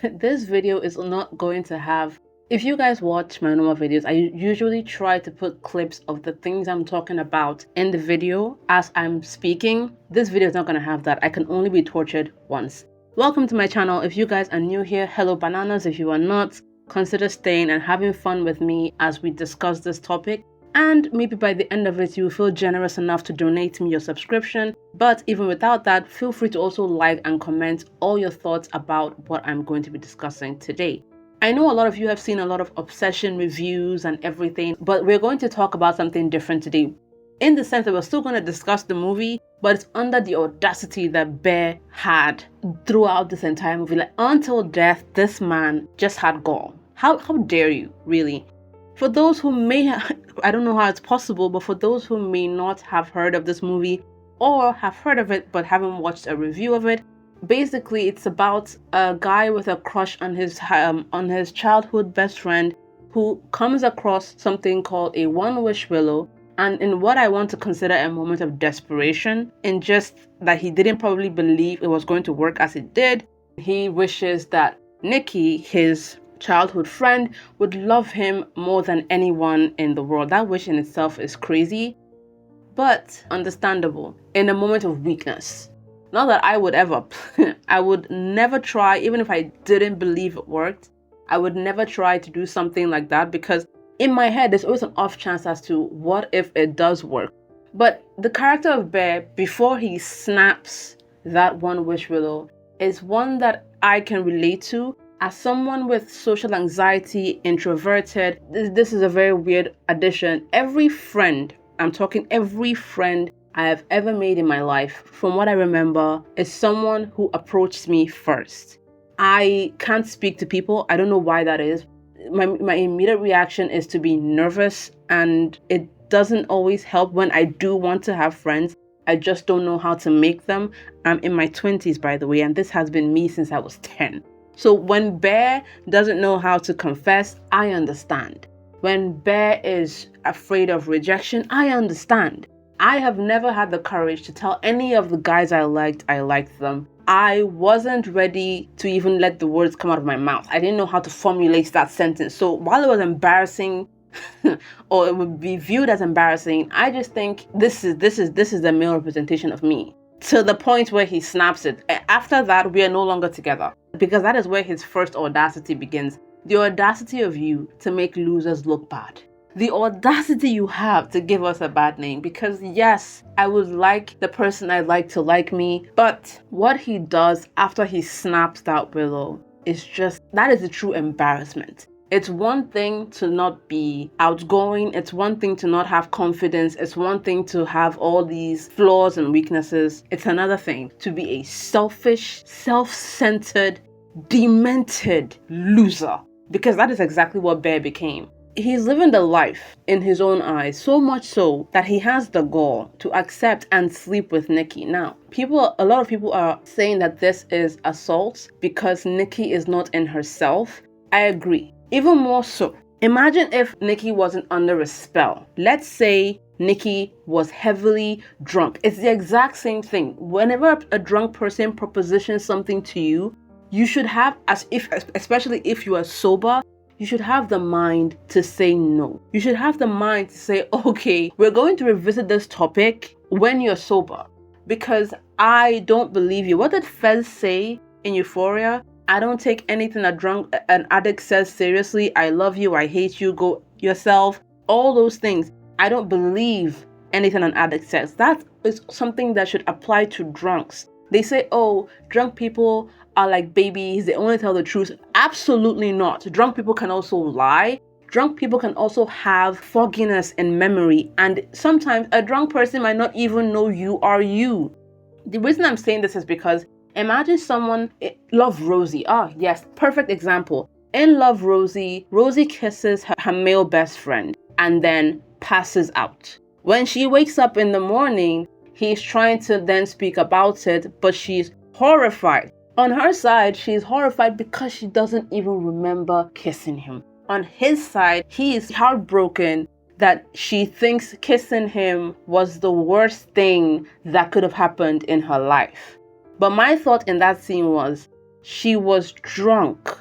This video is not going to have, if you guys watch my normal videos, I usually try to put clips of the things I'm talking about in the video as I'm speaking. This video is not going to have that. I can only be tortured once. Welcome to my channel. If you guys are new here, hello bananas. If you are not, consider staying and having fun with me as we discuss this topic. And maybe by the end of it, you will feel generous enough to donate me your subscription. But even without that, feel free to also like and comment all your thoughts about what I'm going to be discussing today. I know a lot of you have seen a lot of obsession reviews and everything, but we're going to talk about something different today. In the sense that we're still going to discuss the movie, but it's under the audacity that Bear had throughout this entire movie. Like, until death, this man just had gall. How dare you, really? For those who may, I don't know how it's possible, but for those who may not have heard of this movie or have heard of it but haven't watched a review of it, basically it's about a guy with a crush on his childhood best friend who comes across something called a one-wish willow, and in what I want to consider a moment of desperation, in just that he didn't probably believe it was going to work as it did, he wishes that Nikki, his childhood friend, would love him more than anyone in the world. That wish in itself is crazy, but understandable in a moment of weakness. Not that I would ever, I would never try, even if I didn't believe it worked, I would never try to do something like that, because in my head, there's always an off chance as to what if it does work. But the character of Bear, before he snaps that one wish willow, is one that I can relate to. As someone with social anxiety, introverted, this is a very weird addition. Every friend, I'm talking every friend I have ever made in my life, from what I remember, is someone who approached me first. I can't speak to people. I don't know why that is. My immediate reaction is to be nervous, and it doesn't always help when I do want to have friends. I just don't know how to make them. I'm in my 20s, by the way, and this has been me since I was 10. So when Bear doesn't know how to confess, I understand. When Bear is afraid of rejection, I understand. I have never had the courage to tell any of the guys I liked them. I wasn't ready to even let the words come out of my mouth. I didn't know how to formulate that sentence. So while it was embarrassing, or it would be viewed as embarrassing, I just think this is the male representation of me. To the point where he snaps it. After that, we are no longer together. Because that is where his first audacity begins. The audacity of you to make losers look bad. The audacity you have to give us a bad name. Because yes, I would like the person I like to like me. But what he does after he snaps that willow is just, that is a true embarrassment. It's one thing to not be outgoing. It's one thing to not have confidence. It's one thing to have all these flaws and weaknesses. It's another thing to be a selfish, self-centered, demented loser. Because that is exactly what Bear became. He's living the life in his own eyes, so much so that he has the gall to accept and sleep with Nikki. Now, a lot of people are saying that this is assault because Nikki is not in herself. I agree. Even more so, imagine if Nikki wasn't under a spell. Let's say Nikki was heavily drunk. It's the exact same thing. Whenever a drunk person propositions something to you, you should have, especially if you are sober, you should have the mind to say no. You should have the mind to say, okay, we're going to revisit this topic when you're sober, because I don't believe you. What did Fez say in Euphoria? I don't take anything an addict says seriously. I love you. I hate you. Go yourself. All those things. I don't believe anything an addict says. That is something that should apply to drunks. They say, oh, drunk people are like babies. They only tell the truth. Absolutely not. Drunk people can also lie. Drunk people can also have fogginess in memory. And sometimes a drunk person might not even know you are you. The reason I'm saying this is because imagine someone, Love Rosie. Ah, yes, perfect example. In Love Rosie, Rosie kisses her male best friend and then passes out. When she wakes up in the morning, he's trying to then speak about it, but she's horrified. On her side, she's horrified because she doesn't even remember kissing him. On his side, he is heartbroken that she thinks kissing him was the worst thing that could have happened in her life. But my thought in that scene was, She was drunk.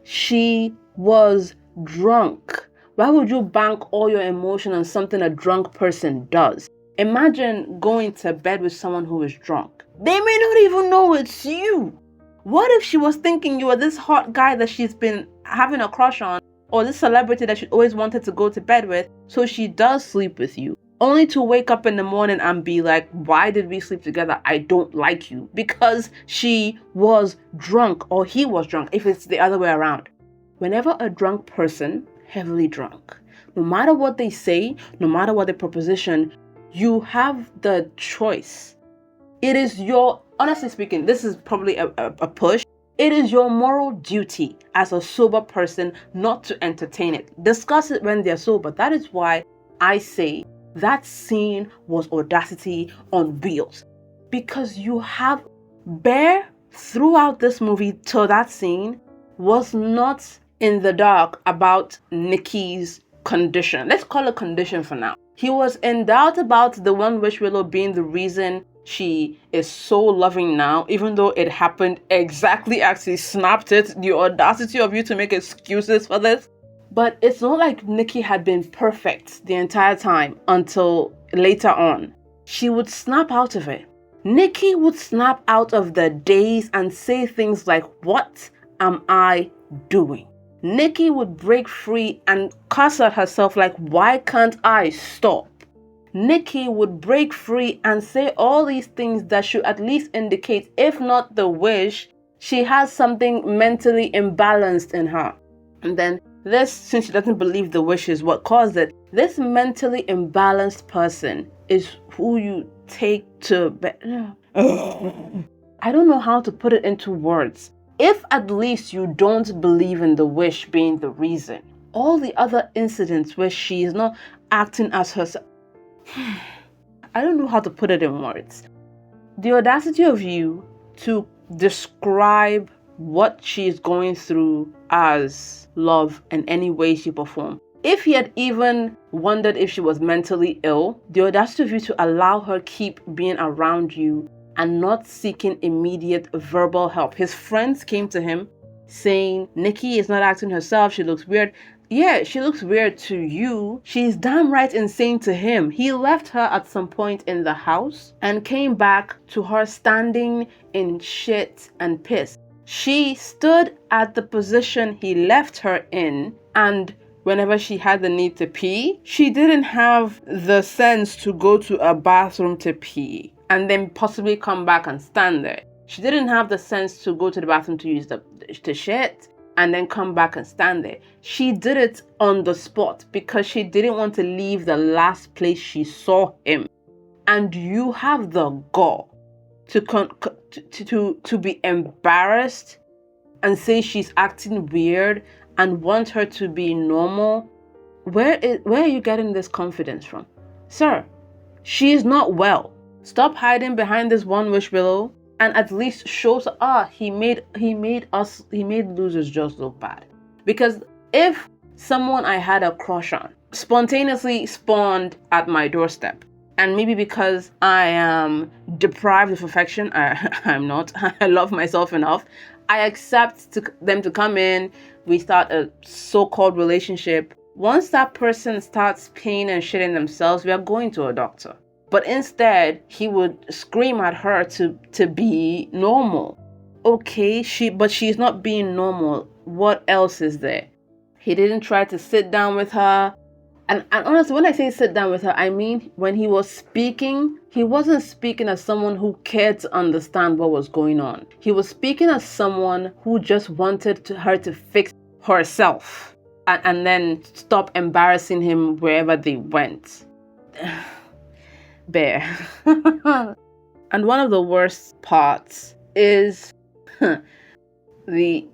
She was drunk. Why would you bank all your emotion on something a drunk person does? Imagine going to bed with someone who is drunk. They may not even know it's you. What if she was thinking you were this hot guy that she's been having a crush on, or this celebrity that she always wanted to go to bed with, so she does sleep with you, only to wake up in the morning and be like, why did we sleep together? I don't like you. Because she was drunk, or he was drunk, if it's the other way around. Whenever a drunk person, heavily drunk, no matter what they say, no matter what the proposition, you have the choice. It is your, honestly speaking, this is probably a push. It is your moral duty as a sober person not to entertain it. Discuss it when they're sober. That is why I say that scene was Audacity on wheels. Because you have Bear throughout this movie till that scene was not in the dark about Nikki's condition. Let's call it condition for now. He was in doubt about the one wish willow being the reason she is so loving now, even though it happened exactly as he snapped it. The audacity of you to make excuses for this. But it's not like Nikki had been perfect the entire time until later on. She would snap out of it. Nikki would snap out of the daze and say things like, what am I doing? Nikki would break free and cuss at herself like, why can't I stop? Nikki would break free and say all these things that should at least indicate, if not the wish, she has something mentally imbalanced in her. And then this, since she doesn't believe the wish is what caused it, this mentally imbalanced person is who you take to bed. I don't know how to put it into words. If at least you don't believe in the wish being the reason, all the other incidents where she is not acting as herself, I don't know how to put it in words. The audacity of you to describe what she is going through as love in any way, shape, or form. If he had even wondered if she was mentally ill, the audacity of you to allow her keep being around you and not seeking immediate verbal help. His friends came to him saying, Nikki is not acting herself, she looks weird. Yeah, she looks weird to you. She's damn right insane to him. He left her at some point in the house and came back to her standing in shit and piss. She stood at the position he left her in, and whenever she had the need to pee, she didn't have the sense to go to a bathroom to pee and then possibly come back and stand there. She didn't have the sense to go to the bathroom to use the shit and then come back and stand there. She did it on the spot because she didn't want to leave the last place she saw him. And you have the gall to be embarrassed and say she's acting weird and want her to be normal. Where are you getting this confidence from? Sir, she is not well. Stop hiding behind this one wish willow and at least show he made losers just look bad. Because if someone I had a crush on spontaneously spawned at my doorstep, and maybe because I am deprived of affection, I'm not, I love myself enough, I accept them to come in, we start a so-called relationship. Once that person starts peeing and shitting themselves, we are going to a doctor. But instead, he would scream at her to be normal. Okay, but she's not being normal. What else is there? He didn't try to sit down with her. And honestly, when I say sit down with her, I mean when he was speaking, he wasn't speaking as someone who cared to understand what was going on. He was speaking as someone who just wanted her to fix herself and then stop embarrassing him wherever they went. Bear. And one of the worst parts is the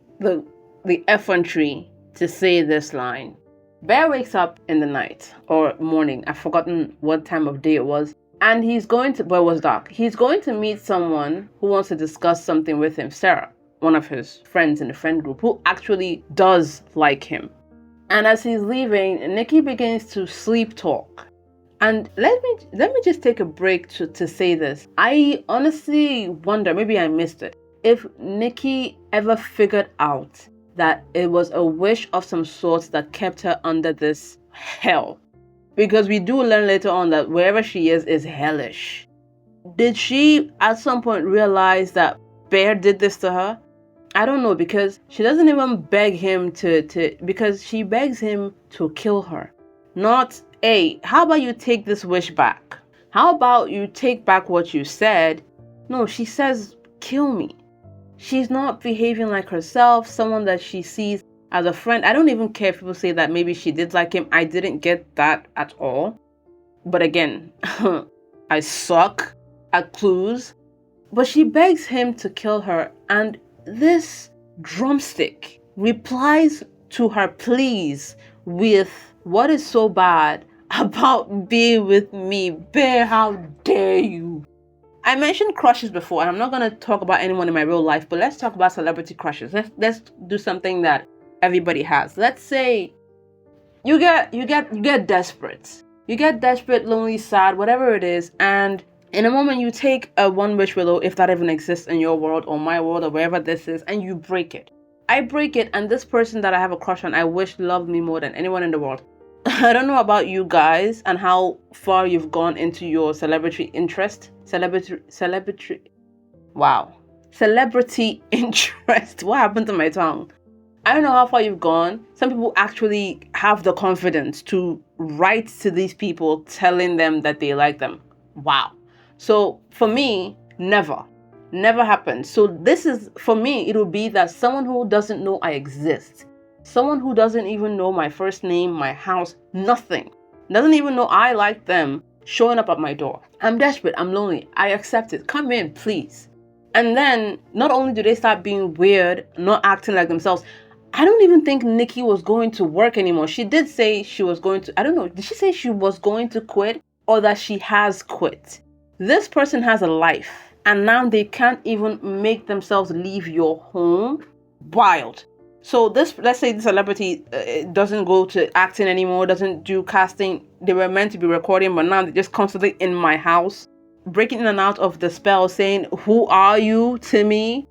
effrontery to say this line. Bear wakes up in the night or morning, I've forgotten what time of day it was, and it was dark. He's going to meet someone who wants to discuss something with him, Sarah, one of his friends in the friend group, who actually does like him. And as he's leaving, Nikki begins to sleep talk. And let me just take a break to say this. I honestly wonder, maybe I missed it. if Nikki ever figured out that it was a wish of some sort that kept her under this hell, because we do learn later on that wherever she is hellish. Did she at some point realize that Bear did this to her? I don't know, because she doesn't even beg him because she begs him to kill her. Not, hey, how about you take this wish back? How about you take back what you said? No, she says, kill me. She's not behaving like herself, someone that she sees as a friend. I don't even care if people say that maybe she did like him. I didn't get that at all. But again, I suck at clues. But she begs him to kill her, and this drumstick replies to her pleas with, what is so bad about being with me? Bear, how dare you? I mentioned crushes before, and I'm not going to talk about anyone in my real life, but let's talk about celebrity crushes. Let's do something that everybody has. Let's say you get desperate. You get desperate, lonely, sad, whatever it is, and in a moment you take a one wish willow, if that even exists in your world or my world or wherever this is, and you break it. I break it, and this person that I have a crush on, I wish loved me more than anyone in the world. I don't know about you guys and how far you've gone into your celebrity interest. Celebrity interest. What happened to my tongue? I don't know how far you've gone. Some people actually have the confidence to write to these people telling them that they like them. Wow. So for me, never happened. So this is, for me, it will be that someone who doesn't know I exist, someone who doesn't even know my first name, my house, nothing, doesn't even know I like them, showing up at my door. I'm desperate, I'm lonely, I accept it, come in, please. And then not only do they start being weird, not acting like themselves, I don't even think Nikki was going to work anymore. She did say she was going to, I don't know, did she say she was going to quit or that she has quit? This person has a life, and now they can't even make themselves leave your home. Wild. So this, let's say the celebrity doesn't go to acting anymore, doesn't do casting. They were meant to be recording, but now they're just constantly in my house, breaking in and out of the spell, saying, who are you to me?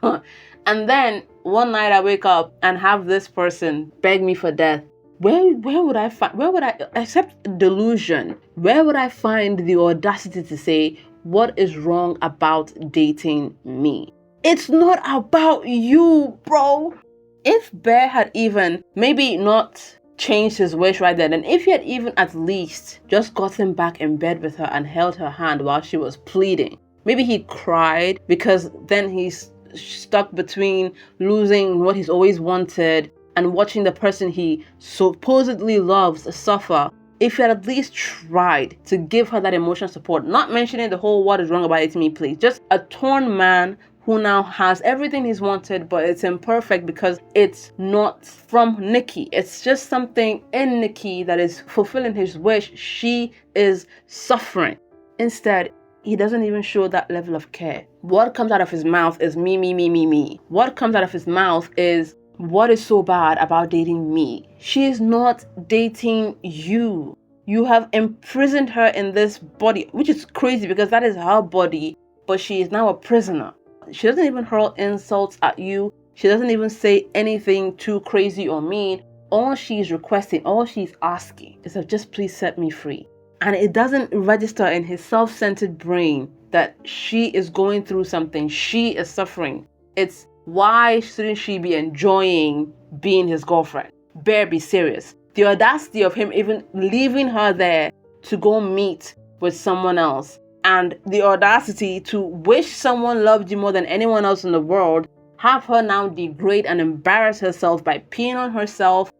And then one night I wake up and have this person beg me for death. Where would I except delusion, where would I find the audacity to say, what is wrong about dating me? It's not about you, bro. If Bear had even, maybe not changed his wish right then, and if he had even at least just gotten back in bed with her and held her hand while she was pleading, maybe he cried, because then he's stuck between losing what he's always wanted and watching the person he supposedly loves suffer. If you had at least tried to give her that emotional support, not mentioning the whole what is wrong about it to me, please. Just a torn man who now has everything he's wanted, but it's imperfect because it's not from Nikki. It's just something in Nikki that is fulfilling his wish. She is suffering. Instead, he doesn't even show that level of care. What comes out of his mouth is me. What comes out of his mouth is, what is so bad about dating me? She is not dating you. You have imprisoned her in this body, which is crazy because that is her body, but she is now a prisoner. She doesn't even hurl insults at you. She doesn't even say anything too crazy or mean. All she's requesting, all she's asking is of just please set me free. And it doesn't register in his self-centered brain that she is going through something. She is suffering. It's, why shouldn't she be enjoying being his girlfriend? Bear, be serious. The audacity of him even leaving her there to go meet with someone else, and the audacity to wish someone loved you more than anyone else in the world, have her now degrade and embarrass herself by peeing on herself,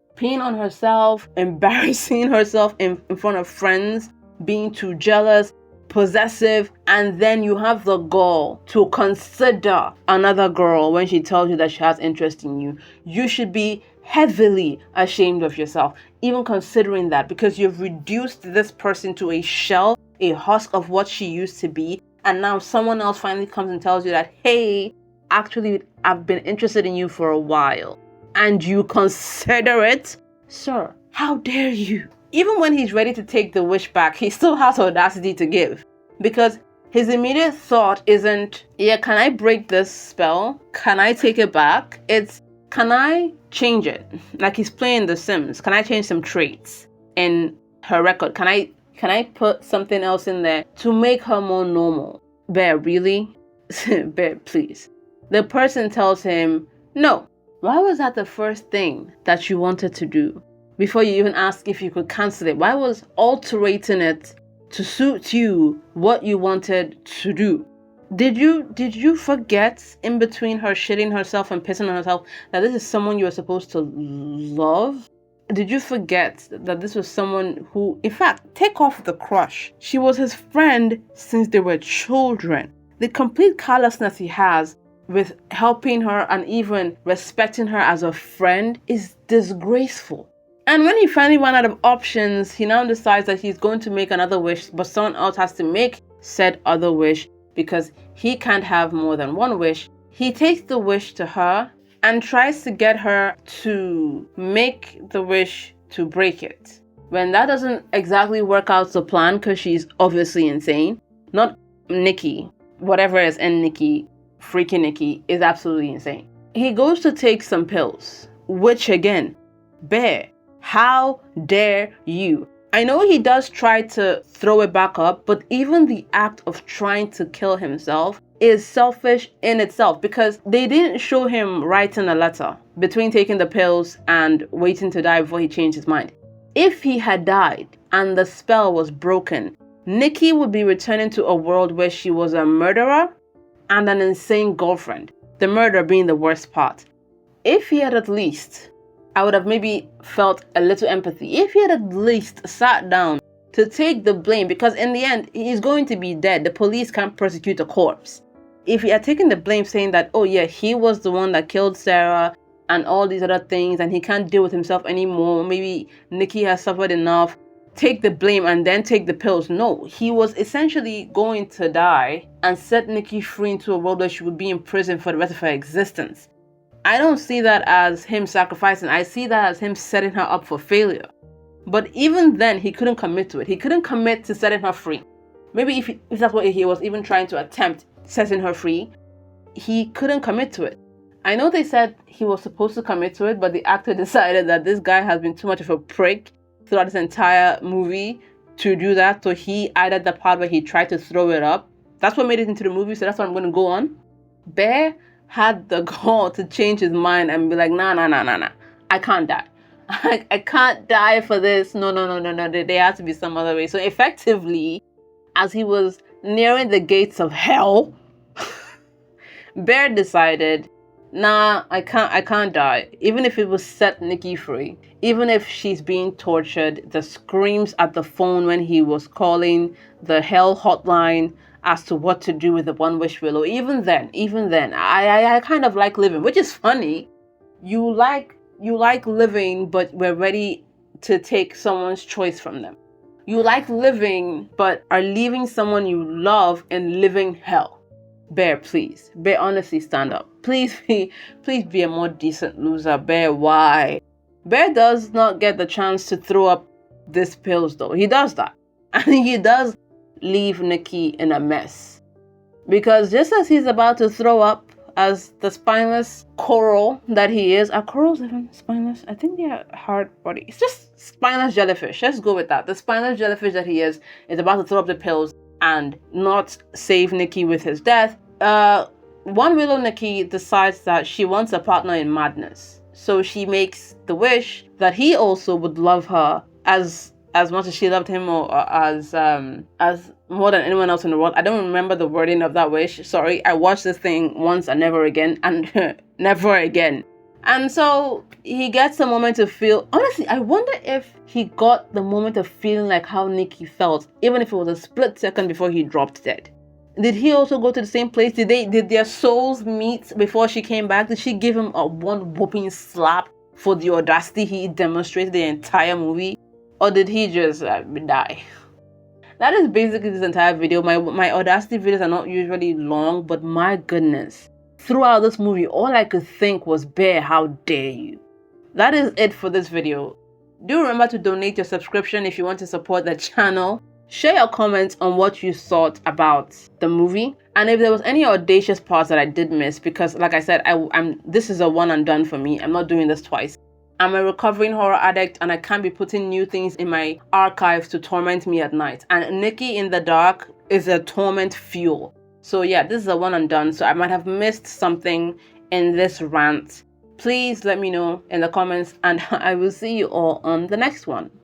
embarrassing herself in front of friends, being too jealous, possessive, and then you have the gall to consider another girl when she tells you that she has interest in you. You should be heavily ashamed of yourself, even considering that, because you've reduced this person to a shell, a husk of what she used to be, and now someone else finally comes and tells you that, hey, actually, I've been interested in you for a while, and you consider it? Sir, how dare you? Even when he's ready to take the wish back, he still has audacity to give. Because His immediate thought isn't, yeah, can I break this spell? Can I take it back? It's, can I change it? Like he's playing The Sims. Can I change some traits in her record? Can I put something else in there to make her more normal? Bear, really? Bear, please. The person tells him, no. Why was that the first thing that you wanted to do? Before you even ask if you could cancel it, why was altering it to suit you what you wanted to do? Did you forget in between her shitting herself and pissing on herself that this is someone you were supposed to love? Did you forget that this was someone who, in fact, take off the crush. She was his friend since they were children. The complete callousness he has with helping her and even respecting her as a friend is disgraceful. And when he finally ran out of options, he now decides that he's going to make another wish, but someone else has to make said other wish because he can't have more than one wish. He takes the wish to her and tries to get her to make the wish to break it. When that doesn't exactly work out the plan because she's obviously insane, not Nikki, whatever is in Nikki, freaking Nikki, is absolutely insane. He goes to take some pills, which again, Bear, how dare you? I know he does try to throw it back up, but even the act of trying to kill himself is selfish in itself because they didn't show him writing a letter between taking the pills and waiting to die before he changed his mind. If he had died and the spell was broken, Nikki would be returning to a world where she was a murderer and an insane girlfriend, the murder being the worst part. If he had at least, I would have maybe felt a little empathy. If he had at least sat down to take the blame, because in the end, he's going to be dead. The police can't prosecute a corpse. If he had taken the blame saying that, oh yeah, he was the one that killed Sarah and all these other things and he can't deal with himself anymore, maybe Nikki has suffered enough, take the blame and then take the pills. No, he was essentially going to die and set Nikki free into a world where she would be in prison for the rest of her existence. I don't see that as him sacrificing. I see that as him setting her up for failure. But even then, he couldn't commit to it. He couldn't commit to setting her free. Maybe if that's what he was even trying to attempt, setting her free, he couldn't commit to it. I know they said he was supposed to commit to it, but the actor decided that this guy has been too much of a prick throughout this entire movie to do that. So he added the part where he tried to throw it up. That's what made it into the movie, so that's what I'm going to go on. Bear had the gall to change his mind and be like, nah. I can't die. I can't die for this. No. There has to be some other way. So effectively, as he was nearing the gates of hell, Bear decided, nah, I can't die. Even if it would set Nikki free, even if she's being tortured, the screams at the phone when he was calling the hell hotline as to what to do with the one wish willow, even then, I kind of like living, which is funny. You like living, but we're ready to take someone's choice from them. You like living, but are leaving someone you love in living hell. Bear, please. Bear, honestly, stand up. Please be a more decent loser. Bear, why? Bear does not get the chance to throw up these pills, though. He does that. And he does leave Nikki in a mess. Because just as he's about to throw up, as the spineless coral that he is, are corals even spineless? I think they are hard body. It's just spineless jellyfish. Let's go with that. The spineless jellyfish that he is about to throw up the pills and not save Nikki with his death. One Willow Nikki decides that she wants a partner in madness. So she makes the wish that he also would love her as much as she loved him, or as more than anyone else in the world. I don't remember the wording of that wish. Sorry, I watched this thing once and never again, and never again. And so he gets a moment to feel. Honestly, I wonder if he got the moment of feeling like how Nikki felt, even if it was a split second before he dropped dead. Did he also go to the same place? Did their souls meet before she came back? Did she give him a one whooping slap for the audacity he demonstrated the entire movie? Or did he just die? That is basically this entire video. My Audacity videos are not usually long, but my goodness. Throughout this movie, all I could think was, Bear, how dare you? That is it for this video. Do remember to donate your subscription if you want to support the channel. Share your comments on what you thought about the movie, and if there was any audacious parts that I did miss, because like I said, this is a one and done for me. I'm not doing this twice. I'm a recovering horror addict, and I can't be putting new things in my archives to torment me at night. And Nikki in the dark is a torment fuel. So yeah, this is a one and done. So I might have missed something in this rant. Please let me know in the comments, and I will see you all on the next one.